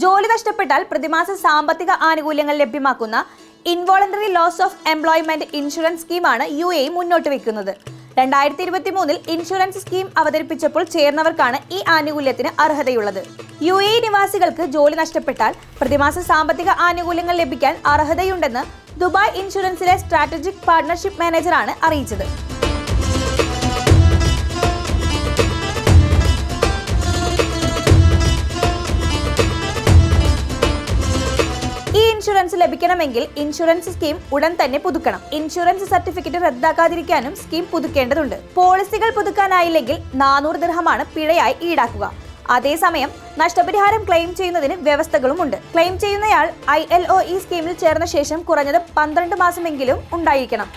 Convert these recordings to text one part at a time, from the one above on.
ജോലി നഷ്ടപ്പെട്ടാൽ പ്രതിമാസ സാമ്പത്തിക ആനുകൂല്യങ്ങൾ ലഭ്യമാക്കുന്ന involuntary loss of employment insurance സ്കീമാണ് UAE മുന്നോട്ട് വെക്കുന്നത്. 2023 ഇൻഷുറൻസ് സ്കീം അവതരിപ്പിച്ചപ്പോൾ ചേർന്നവർക്കാണ് ഈ ആനുകൂല്യത്തിന് അർഹതയുള്ളത്. UAE നിവാസികൾക്ക് ജോലി നഷ്ടപ്പെട്ടാൽ പ്രതിമാസ സാമ്പത്തിക ആനുകൂല്യങ്ങൾ ലഭിക്കാൻ അർഹതയുണ്ടെന്ന് ദുബായ് ഇൻഷുറൻസിലെ സ്ട്രാറ്റജിക് പാർട്ണർഷിപ്പ് മാനേജറാണ് അറിയിച്ചത്. ഈ ഇൻഷുറൻസ് ലഭിക്കണമെങ്കിൽ ഇൻഷുറൻസ് സ്കീം ഉടൻ തന്നെ പുതുക്കണം. ഇൻഷുറൻസ് സർട്ടിഫിക്കറ്റ് റദ്ദാക്കാതിരിക്കാനും സ്കീം പുതുക്കേണ്ടതുണ്ട്. പോളിസികൾ പുതുക്കാനായില്ലെങ്കിൽ 400 ദിർഹമാണ് പിഴയായി ഈടാക്കുക. അതേസമയം നഷ്ടപരിഹാരം ക്ലെയിം ചെയ്യുന്നതിന് വ്യവസ്ഥകളുമുണ്ട്. ക്ലെയിം ചെയ്യുന്നയാൾ ILOE സ്കീമിൽ ചേർന്ന ശേഷം കുറഞ്ഞത് 12 മാസമെങ്കിലും ഉണ്ടായിരിക്കണം.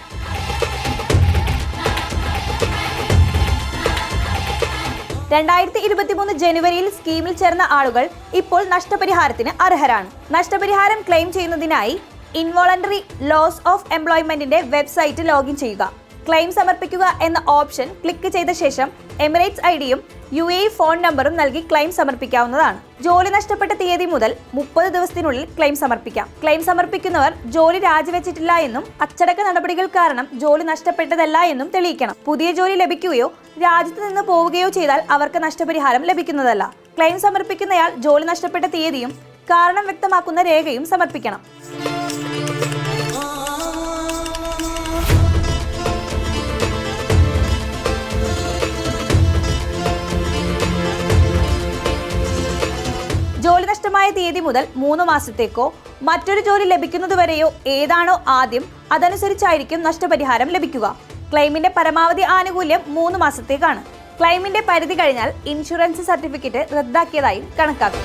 ജനുവരിയിൽ സ്കീമിൽ ചേർന്ന ആളുകൾ ഇപ്പോൾ നഷ്ടപരിഹാരത്തിന് അർഹരാണ്. നഷ്ടപരിഹാരം ക്ലെയിം ചെയ്യുന്നതിനായി ഇൻവോളണ്ടറി ലോസ് ഓഫ് എംപ്ലോയ്മെന്റിന്റെ വെബ്സൈറ്റ് ലോഗിൻ ചെയ്യുക. ക്ലെയിം സമർപ്പിക്കുക എന്ന ഓപ്ഷൻ ക്ലിക്ക് ചെയ്ത ശേഷം എമിറേറ്റ്സ് ഐഡിയും UAE ഫോൺ നമ്പറും നൽകി ക്ലെയിം സമർപ്പിക്കാവുന്നതാണ്. ജോലി നഷ്ടപ്പെട്ട തീയതി മുതൽ 30 ദിവസത്തിനുള്ളിൽ ക്ലെയിം സമർപ്പിക്കാം. ക്ലെയിം സമർപ്പിക്കുന്നവർ ജോലി രാജിവെച്ചിട്ടില്ല എന്നും അച്ചടക്ക നടപടികൾ കാരണം ജോലി നഷ്ടപ്പെട്ടതല്ല എന്നും തെളിയിക്കണം. പുതിയ ജോലി ലഭിക്കുകയോ രാജ്യത്ത് നിന്ന് പോവുകയോ ചെയ്താൽ അവർക്ക് നഷ്ടപരിഹാരം ലഭിക്കുന്നതല്ല. ക്ലെയിം സമർപ്പിക്കുന്നയാൾ ജോലി നഷ്ടപ്പെട്ട തീയതിയും കാരണം വ്യക്തമാക്കുന്ന രേഖയും സമർപ്പിക്കണം. ജോലി നഷ്ടമായ തീയതി മുതൽ 3 മാസത്തേക്കോ മറ്റൊരു ജോലി ലഭിക്കുന്നതുവരെയോ ഏതാണോ ആദ്യം അതനുസരിച്ചായിരിക്കും നഷ്ടപരിഹാരം ലഭിക്കുക. ക്ലെയിമിന്റെ പരമാവധി ആനുകൂല്യം 3 മാസത്തേക്കാണ്. ക്ലെയിമിന്റെ പരിധി കഴിഞ്ഞാൽ ഇൻഷുറൻസ് സർട്ടിഫിക്കറ്റ് റദ്ദാക്കിയതായും കണക്കാക്കും.